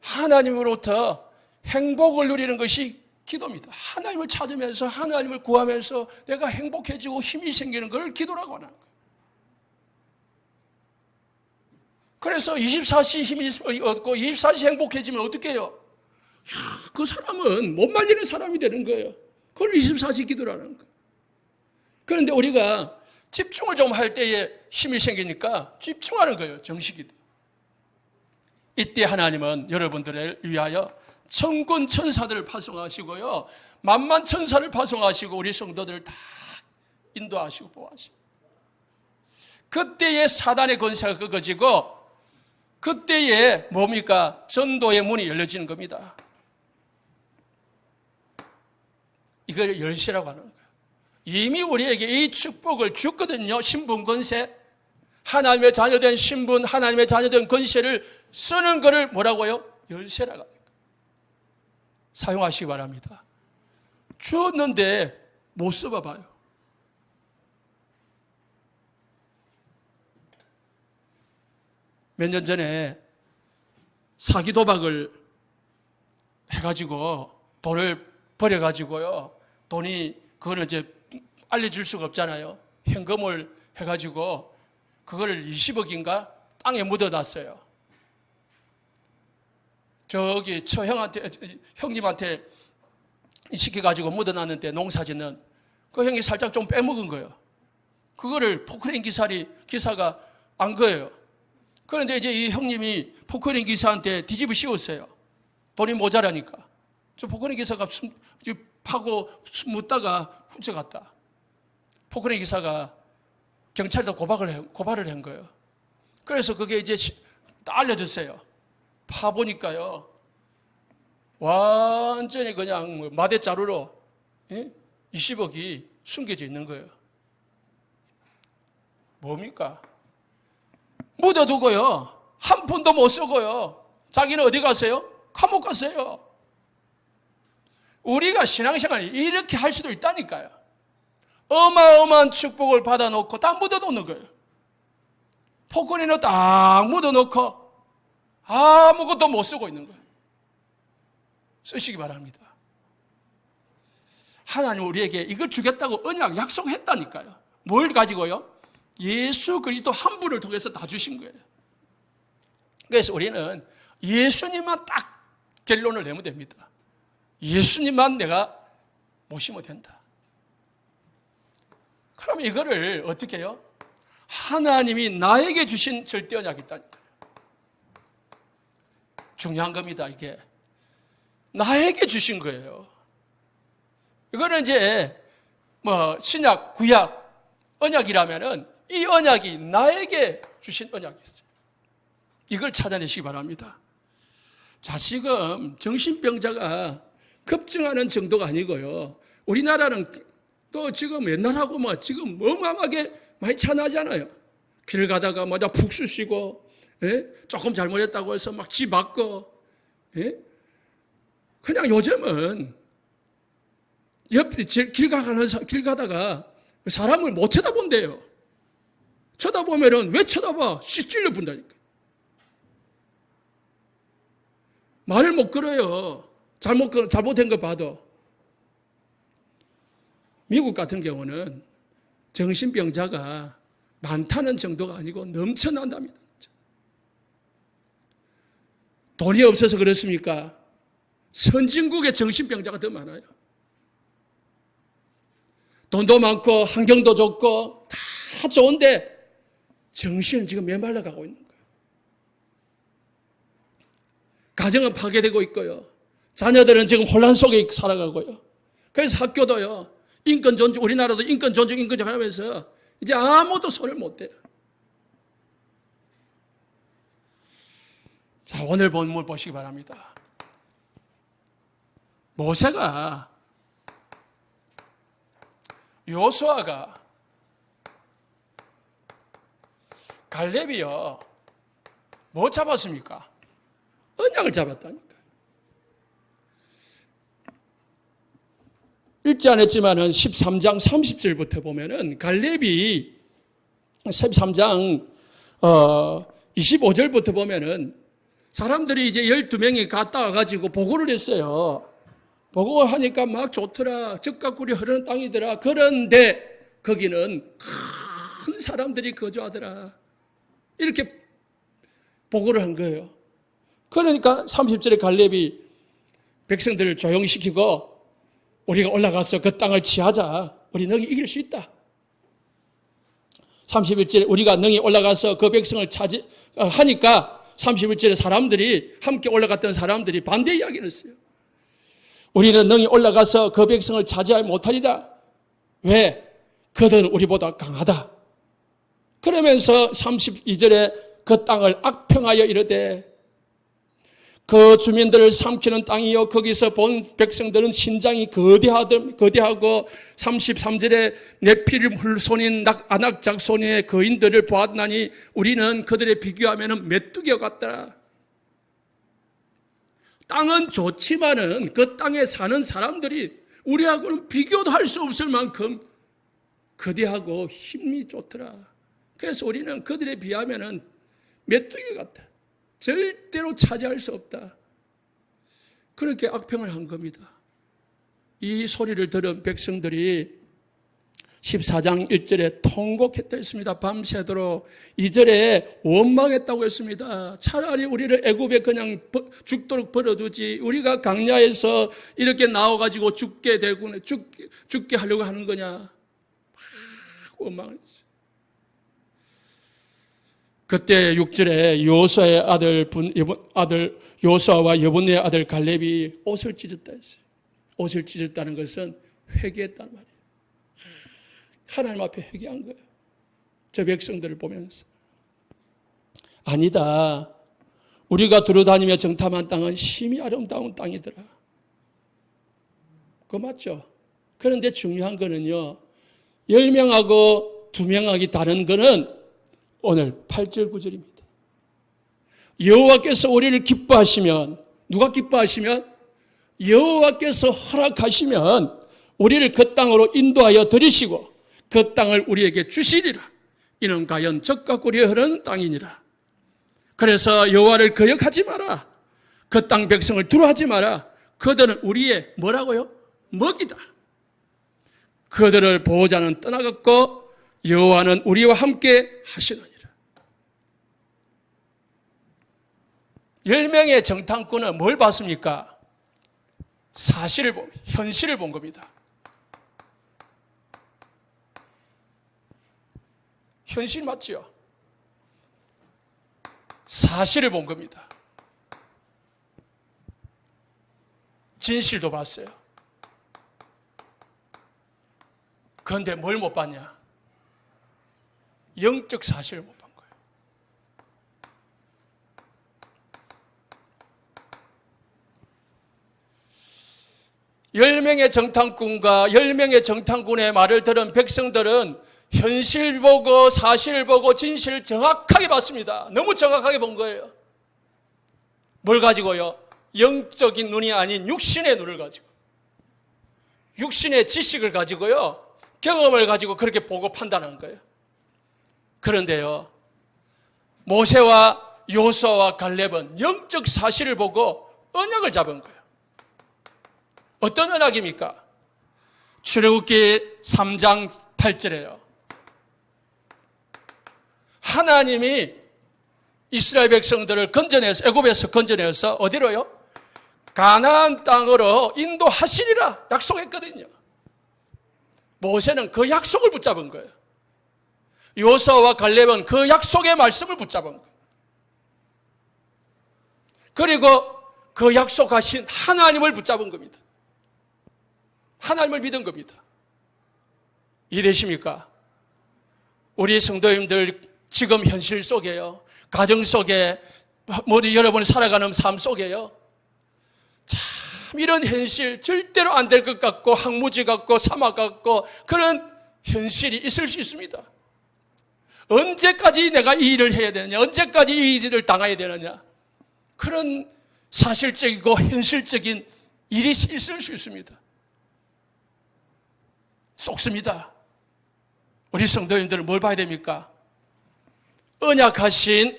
하나님으로부터 행복을 누리는 것이 기도입니다. 하나님을 찾으면서 하나님을 구하면서 내가 행복해지고 힘이 생기는 걸 기도라고 하는 거예요. 그래서 24시 힘이 얻고 24시 행복해지면 어떻게 해요? 그 사람은 못 말리는 사람이 되는 거예요. 그걸 24시 기도라는 거예요. 그런데 우리가 집중을 좀 할 때에 힘이 생기니까 집중하는 거예요. 정식기도. 이때 하나님은 여러분들을 위하여 천군 천사들을 파송하시고요, 만만 천사를 파송하시고 우리 성도들을 다 인도하시고 보호하시고, 그때에 사단의 권세가 꺾어지고 그때에 뭡니까? 전도의 문이 열려지는 겁니다. 이걸 열쇠라고 하는 거예요. 이미 우리에게 이 축복을 줬거든요. 신분 권세, 하나님의 자녀된 신분, 하나님의 자녀된 권세를 쓰는 것을 뭐라고요? 열쇠라고 합니다. 사용하시기 바랍니다. 줬는데 못 써봐봐요. 몇 년 전에 사기 도박을 해가지고 돈을 버려가지고요, 돈이 그거를 이제 알려줄 수가 없잖아요. 현금을 해가지고 그거를 20억인가 땅에 묻어놨어요. 저기 형님한테 시켜가지고 묻어놨는데, 농사짓는 그 형이 살짝 좀 빼먹은 거예요. 그거를 포크레인 기사가 안 거예요. 그런데 이제 이 형님이 포크레인 기사한테 뒤집어 씌웠어요. 돈이 모자라니까. 저 포크레인 기사가 파고 묻다가 훔쳐갔다. 포크레인 기사가 경찰에다 고발을 한 거예요. 그래서 그게 이제 알려졌어요. 파보니까요, 완전히 그냥 마대자루로 20억이 숨겨져 있는 거예요. 뭡니까? 묻어두고요, 한 푼도 못 쓰고요, 자기는 어디 갔어요? 감옥 갔어요. 우리가 신앙생활을 이렇게 할 수도 있다니까요. 어마어마한 축복을 받아놓고 다 묻어놓는 거예요. 포크레인을 딱 묻어놓고 아무것도 못 쓰고 있는 거예요. 쓰시기 바랍니다. 하나님 우리에게 이걸 주겠다고 언약 약속했다니까요. 뭘 가지고요? 예수 그리스도 한 분을 통해서 다 주신 거예요. 그래서 우리는 예수님만 딱 결론을 내면 됩니다. 예수님만 내가 모시면 된다. 그럼 이거를 어떻게 해요? 하나님이 나에게 주신 절대 언약이 있다니까요. 중요한 겁니다, 이게. 나에게 주신 거예요. 이거는 이제 신약, 구약 언약이라면은 이 언약이 나에게 주신 언약이 있어요. 이걸 찾아내시기 바랍니다. 자, 지금 정신병자가 급증하는 정도가 아니고요, 우리나라는 또 지금 옛날하고 지금 어마어마하게 많이 차나잖아요. 길 가다가 푹 쑤시고, 조금 잘못했다고 해서 막 지 맞고, 그냥 요즘은 길 가다가 사람을 못 쳐다본대요. 쳐다보면은 왜 쳐다봐? 찔러 본다니까. 말을 못 걸어요. 잘못된 거 봐도. 미국 같은 경우는 정신병자가 많다는 정도가 아니고 넘쳐난답니다. 돈이 없어서 그렇습니까? 선진국의 정신병자가 더 많아요. 돈도 많고 환경도 좋고 다 좋은데 정신은 지금 메말라 가고 있는 거예요. 가정은 파괴되고 있고요, 자녀들은 지금 혼란 속에 살아가고요. 그래서 학교도요, 인권 존중, 우리나라도 인권 존중 하면서 이제 아무도 손을 못 대요. 자, 오늘 본문 보시기 바랍니다. 모세가, 여호수아가, 갈렙이요, 뭐 잡았습니까? 언약을 잡았다니까. 읽지 않았지만은 13장 30절부터 보면은 갈렙이 13장 25절부터 보면은 사람들이 이제 12명이 갔다 와가지고 보고를 했어요. 보고를 하니까 막 좋더라. 적각꿀이 흐르는 땅이더라. 그런데 거기는 큰 사람들이 거주하더라. 이렇게 보고를 한 거예요. 그러니까 30절에 갈렙이 백성들을 조용시키고 우리가 올라가서 그 땅을 취하자. 우리 능히 이길 수 있다. 31절에 우리가 능히 올라가서 그 백성을 하니까 31절에 사람들이 함께 올라갔던 사람들이 반대 이야기를 했어요. 우리는 능히 올라가서 그 백성을 차지하지 못하리라. 왜? 그들은 우리보다 강하다. 그러면서 32절에 그 땅을 악평하여 이르되 그 주민들을 삼키는 땅이요 거기서 본 백성들은 신장이 거대하고 33절에 네피림 훌손인 아낙 작손의 거인들을 보았나니 우리는 그들에 비교하면 메뚜기와 같더라. 땅은 좋지만은 그 땅에 사는 사람들이 우리하고는 비교도 할 수 없을 만큼 거대하고 힘이 좋더라. 그래서 우리는 그들에 비하면은 메뚜기 같다. 절대로 차지할 수 없다. 그렇게 악평을 한 겁니다. 이 소리를 들은 백성들이 14장 1절에 통곡했다 했습니다. 밤새도록 2절에 원망했다고 했습니다. 차라리 우리를 애굽에 그냥 죽도록 버려두지 우리가 강야에서 이렇게 나와가지고 죽게 하려고 하는 거냐. 막 원망을 했어요. 그때 6절에 여호수아의 아들 여호수아와 여분의 아들 갈렙이 옷을 찢었다 했어요. 옷을 찢었다는 것은 회개했다는 말이에요. 하나님 앞에 회개한 거예요. 저 백성들을 보면서. 아니다. 우리가 두루다니며 정탐한 땅은 심히 아름다운 땅이더라. 그거 맞죠? 그런데 중요한 거는요. 10명하고 2명하기 다른 거는 오늘 8절 9절입니다. 여호와께서 우리를 기뻐하시면 누가 기뻐하시면 여호와께서 허락하시면 우리를 그 땅으로 인도하여 들이시고 그 땅을 우리에게 주시리라. 이는 과연 젖과 꿀이 흐르는 땅이니라. 그래서 여호와를 거역하지 마라. 그 땅 백성을 두려워하지 마라. 그들은 우리의 뭐라고요? 먹이다. 그들을 보호자는 떠나갔고 여호와는 우리와 함께 하시느니라. 10명의 정탐꾼은 뭘 봤습니까? 현실을 본 겁니다. 현실 맞죠? 사실을 본 겁니다. 진실도 봤어요. 그런데 뭘 못 봤냐? 영적 사실을 못 본 거예요. 열 명의 정탐꾼과 10명의 정탐꾼의 말을 들은 백성들은 현실 보고 사실 보고 진실을 정확하게 봤습니다. 너무 정확하게 본 거예요. 뭘 가지고요? 영적인 눈이 아닌 육신의 눈을 가지고, 육신의 지식을 가지고요, 경험을 가지고 그렇게 보고 판단한 거예요. 그런데요, 모세와 여호수아와 갈렙은 영적 사실을 보고 언약을 잡은 거예요. 어떤 언약입니까? 출애굽기 3장 8절에요. 하나님이 이스라엘 백성들을 건져내서 애굽에서 건져내서 어디로요? 가나안 땅으로 인도하시리라 약속했거든요. 모세는 그 약속을 붙잡은 거예요. 여호수아와 갈렙은 그 약속의 말씀을 붙잡은 거예요. 그리고 그 약속하신 하나님을 붙잡은 겁니다. 하나님을 믿은 겁니다. 이해되십니까? 우리 성도님들 지금 현실 속에요, 가정 속에, 여러분이 살아가는 삶 속에요, 참 이런 현실 절대로 안 될 것 같고 황무지 같고 사막 같고 그런 현실이 있을 수 있습니다. 언제까지 내가 이 일을 해야 되느냐, 언제까지 이 일을 당해야 되느냐, 그런 사실적이고 현실적인 일이 있을 수 있습니다. 속습니다. 우리 성도님들은 뭘 봐야 됩니까? 언약하신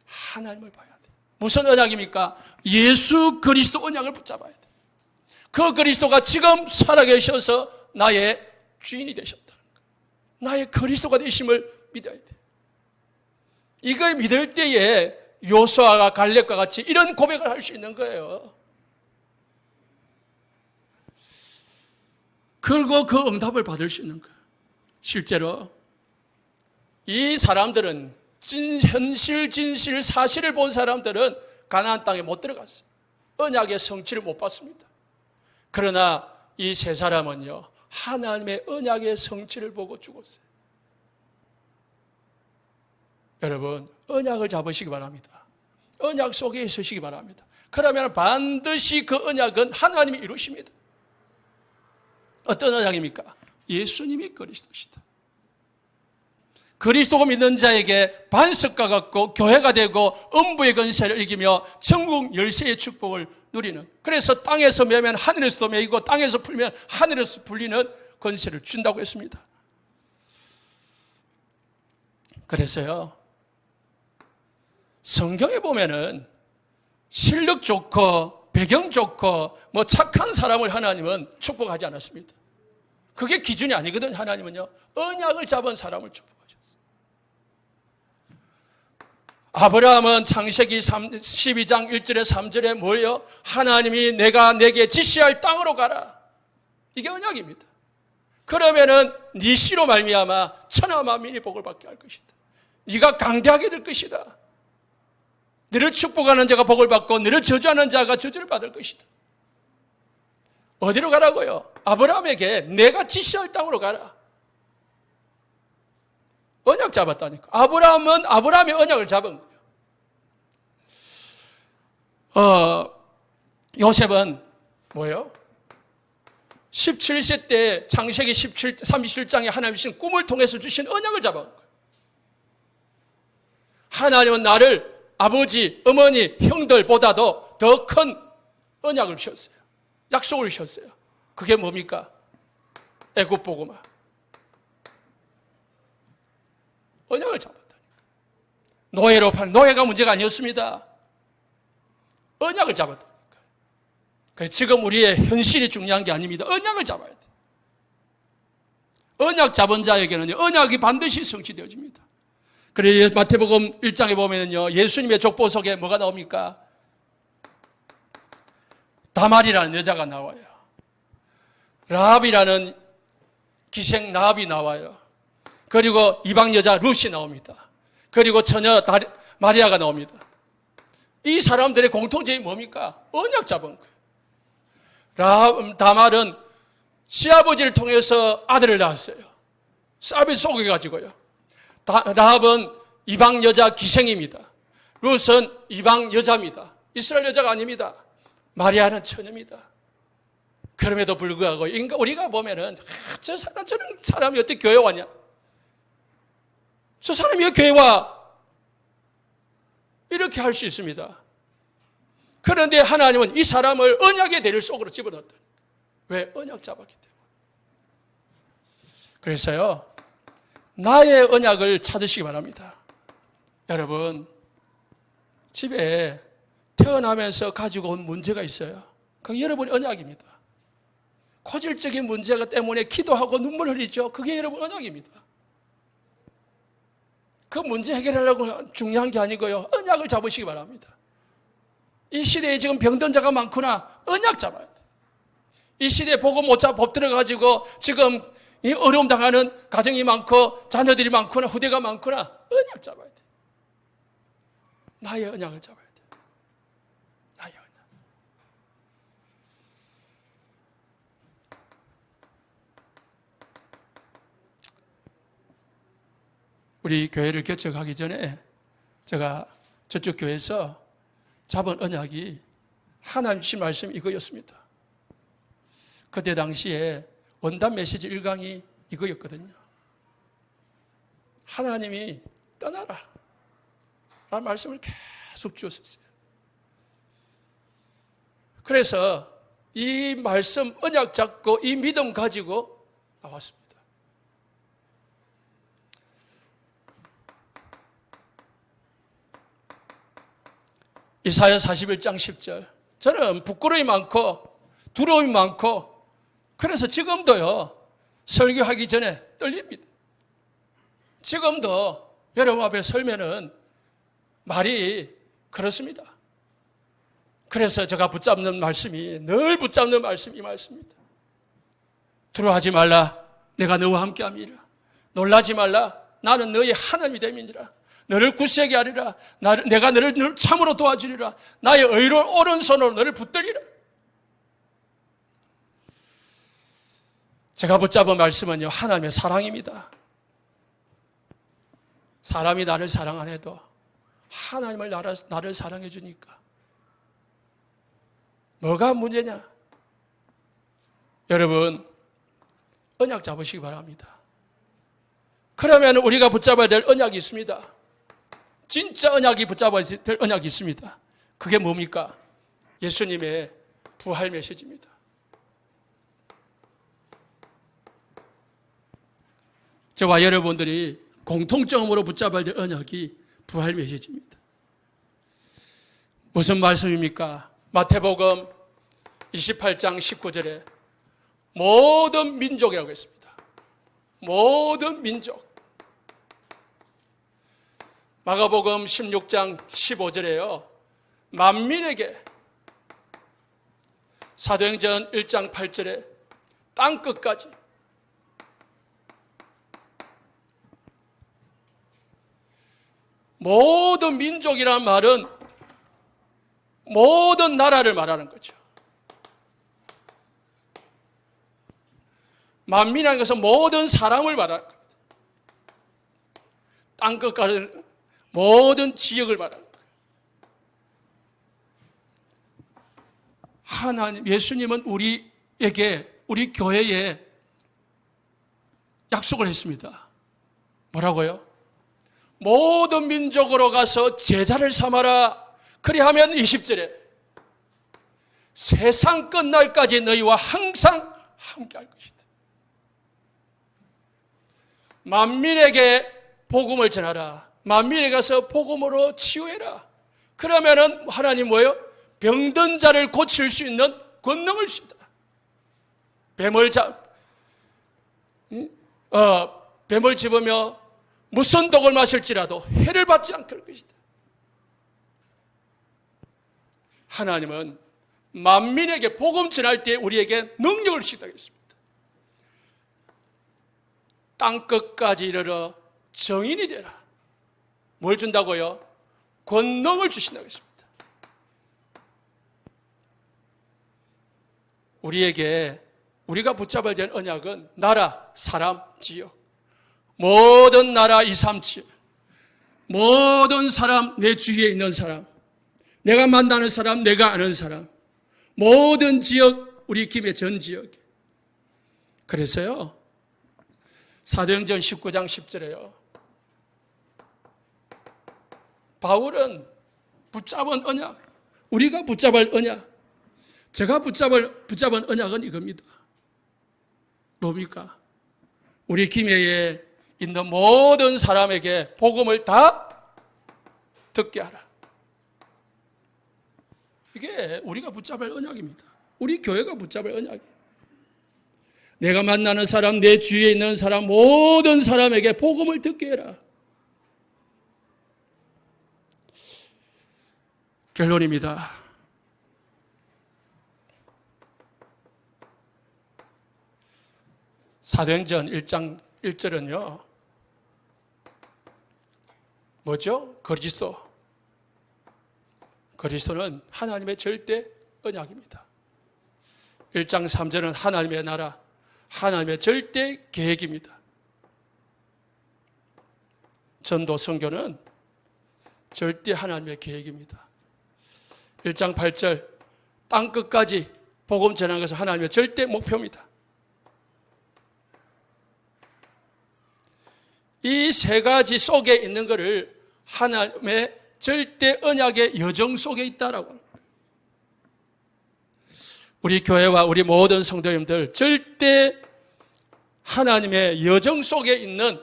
하나님을 봐야 돼요. 무슨 언약입니까? 예수 그리스도 언약을 붙잡아야 돼요. 그 그리스도가 지금 살아계셔서 나의 주인이 되셨다는 거예요. 나의 그리스도가 되심을 믿어야 돼요. 이걸 믿을 때에 여호수아가 갈렙과 같이 이런 고백을 할 수 있는 거예요. 그리고 그 응답을 받을 수 있는 거예요. 실제로 이 사람들은 현실, 진실, 사실을 본 사람들은 가나안 땅에 못 들어갔어요. 언약의 성취를 못 받습니다. 그러나 이 세 사람은요, 하나님의 언약의 성취를 보고 죽었어요. 여러분, 언약을 잡으시기 바랍니다. 언약 속에 있으시기 바랍니다. 그러면 반드시 그 언약은 하나님이 이루십니다. 어떤 언약입니까? 예수님이 그리스도시다. 그리스도가 믿는 자에게 반석과 같고 교회가 되고 음부의 권세를 이기며 천국 열쇠의 축복을 누리는, 그래서 땅에서 매면 하늘에서도 매이고 땅에서 풀면 하늘에서 풀리는 권세를 준다고 했습니다. 그래서요, 성경에 보면은 실력 좋고 배경 좋고 뭐 착한 사람을 하나님은 축복하지 않았습니다. 그게 기준이 아니거든요. 하나님은요, 언약을 잡은 사람을 축복하셨어요. 아브라함은 창세기 12장 1절에 3절에 뭐예요? 하나님이 내가 내게 지시할 땅으로 가라. 이게 언약입니다. 그러면은 네 씨로 말미암아 천하 만민이 복을 받게 할 것이다. 네가 강대하게 될 것이다. 너를 축복하는 자가 복을 받고 너를 저주하는 자가 저주를 받을 것이다. 어디로 가라고요? 아브라함에게 내가 지시할 땅으로 가라. 언약 잡았다니까. 아브라함은 아브라함의 언약을 잡은 거예요. 요셉은 뭐예요? 17세 때 창세기 37장에 하나님 주신 꿈을 통해서 주신 언약을 잡은 거예요. 하나님은 나를 아버지, 어머니, 형들보다도 더 큰 언약을 주셨어요. 약속을 주셨어요. 그게 뭡니까? 애굽 복음화. 언약을 잡았다니까. 노예로 파는, 노예가 문제가 아니었습니다. 언약을 잡았다니까. 그래서 지금 우리의 현실이 중요한 게 아닙니다. 언약을 잡아야 돼요. 언약 잡은 자에게는요, 언약이 반드시 성취되어집니다. 그래서 마태복음 1장에 보면은요, 예수님의 족보 속에 뭐가 나옵니까? 다말이라는 여자가 나와요. 라합이라는 기생 라합이 나와요. 그리고 이방 여자 룻이 나옵니다. 그리고 처녀 마리아가 나옵니다. 이 사람들의 공통점이 뭡니까? 언약 잡은 거예요. 다말은 시아버지를 통해서 아들을 낳았어요. 쌀을 속여가지고요. 라합은 이방 여자 기생입니다. 룻은 이방 여자입니다. 이스라엘 여자가 아닙니다. 마리아는 처녀입니다. 그럼에도 불구하고 우리가 보면은 저런 사람이 어떻게 교회 와냐? 저 사람이 왜 교회 와? 이렇게 할 수 있습니다. 그런데 하나님은 이 사람을 언약의 대를 속으로 집어넣었다. 왜? 언약 잡았기 때문에. 그래서요, 나의 언약을 찾으시기 바랍니다. 여러분, 집에 태어나면서 가지고 온 문제가 있어요. 그게 여러분의 언약입니다. 고질적인 문제가 때문에 기도하고 눈물 흘리죠. 그게 여러분 언약입니다. 그 문제 해결하려고 중요한 게 아니고요, 언약을 잡으시기 바랍니다. 이 시대에 지금 병든 자가 많구나. 언약 잡아야 돼. 이 시대에 복음 못 잡아 법 들어가지고 지금 이 어려움 당하는 가정이 많고 자녀들이 많구나, 후대가 많구나. 언약 잡아야 돼. 나의 언약을 잡아야 돼. 나의 언약. 우리 교회를 개척하기 전에 제가 저쪽 교회에서 잡은 언약이 하나님 주신 말씀 이거였습니다. 그때 당시에 원단 메시지 1강이 이거였거든요. 하나님이 떠나라 라는 말씀을 계속 주었었어요. 그래서 이 말씀 언약 잡고 이 믿음 가지고 나왔습니다. 이사야 41장 10절. 저는 부끄러움이 많고 두려움이 많고 그래서 지금도요, 설교하기 전에 떨립니다. 지금도 여러분 앞에 설면은 말이 그렇습니다. 그래서 제가 붙잡는 말씀이, 늘 붙잡는 말씀이 이 말씀입니다. 두려워하지 말라. 내가 너와 함께함이라. 놀라지 말라. 나는 너의 하나님이 됨이니라. 너를 굳세게 하리라. 내가 너를 참으로 도와주리라. 나의 의로운 오른손으로 너를 붙들리라. 제가 붙잡은 말씀은요, 하나님의 사랑입니다. 사람이 나를 사랑 안 해도 하나님을 나를 사랑해 주니까 뭐가 문제냐? 여러분, 언약 잡으시기 바랍니다. 그러면 우리가 붙잡아야 될 언약이 있습니다. 진짜 언약이 붙잡아야 될 언약이 있습니다. 그게 뭡니까? 예수님의 부활 메시지입니다. 저와 여러분들이 공통점으로 붙잡아야 될 언약이 부활 메시지입니다. 무슨 말씀입니까? 마태복음 28장 19절에 모든 민족이라고 했습니다. 모든 민족. 마가복음 16장 15절에요. 만민에게. 사도행전 1장 8절에 땅끝까지. 모든 민족이라는 말은 모든 나라를 말하는 거죠. 만민이라는 것은 모든 사람을 말하는 겁니다. 땅끝까지 모든 지역을 말하는 거예요. 하나님, 예수님은 우리에게, 우리 교회에 약속을 했습니다. 뭐라고요? 모든 민족으로 가서 제자를 삼아라. 그리하면 20절에 세상 끝날까지 너희와 항상 함께 할 것이다. 만민에게 복음을 전하라. 만민에 가서 복음으로 치유해라. 그러면은 하나님 뭐예요? 병든 자를 고칠 수 있는 권능을 주신다. 뱀을 집으며 무슨 독을 마실지라도 해를 받지 않게 할 것이다. 하나님은 만민에게 복음 전할 때 우리에게 능력을 주시다고 했습니다. 땅끝까지 이르러 정인이 되라. 뭘 준다고요? 권능을 주신다고 했습니다. 우리가 붙잡아야 될 언약은 나라, 사람, 지역. 모든 나라 2, 3, 7 모든 사람, 내 주위에 있는 사람, 내가 만나는 사람, 내가 아는 사람, 모든 지역, 우리 김해 전 지역에. 그래서요, 사도행전 19장 10절에요. 바울은 붙잡은 언약, 우리가 붙잡을 언약, 제가 붙잡은 언약은 이겁니다. 뭡니까? 우리 김해에 있는 모든 사람에게 복음을 다 듣게 하라. 이게 우리가 붙잡을 언약입니다. 우리 교회가 붙잡을 언약이에요. 내가 만나는 사람, 내 주위에 있는 사람, 모든 사람에게 복음을 듣게 해라. 결론입니다. 사도행전 1장 1절은요. 뭐죠? 그리스도는 하나님의 절대 언약입니다. 1장 3절은 하나님의 나라, 하나님의 절대 계획입니다. 전도 선교는 절대 하나님의 계획입니다. 1장 8절 땅끝까지 복음 전하는 것은 하나님의 절대 목표입니다. 이 세 가지 속에 있는 것을 하나님의 절대 언약의 여정 속에 있다라고 합니다. 우리 교회와 우리 모든 성도님들 절대 하나님의 여정 속에 있는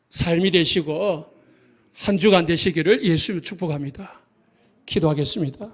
삶이 되시고 한 주간 되시기를 예수님 축복합니다. 기도하겠습니다.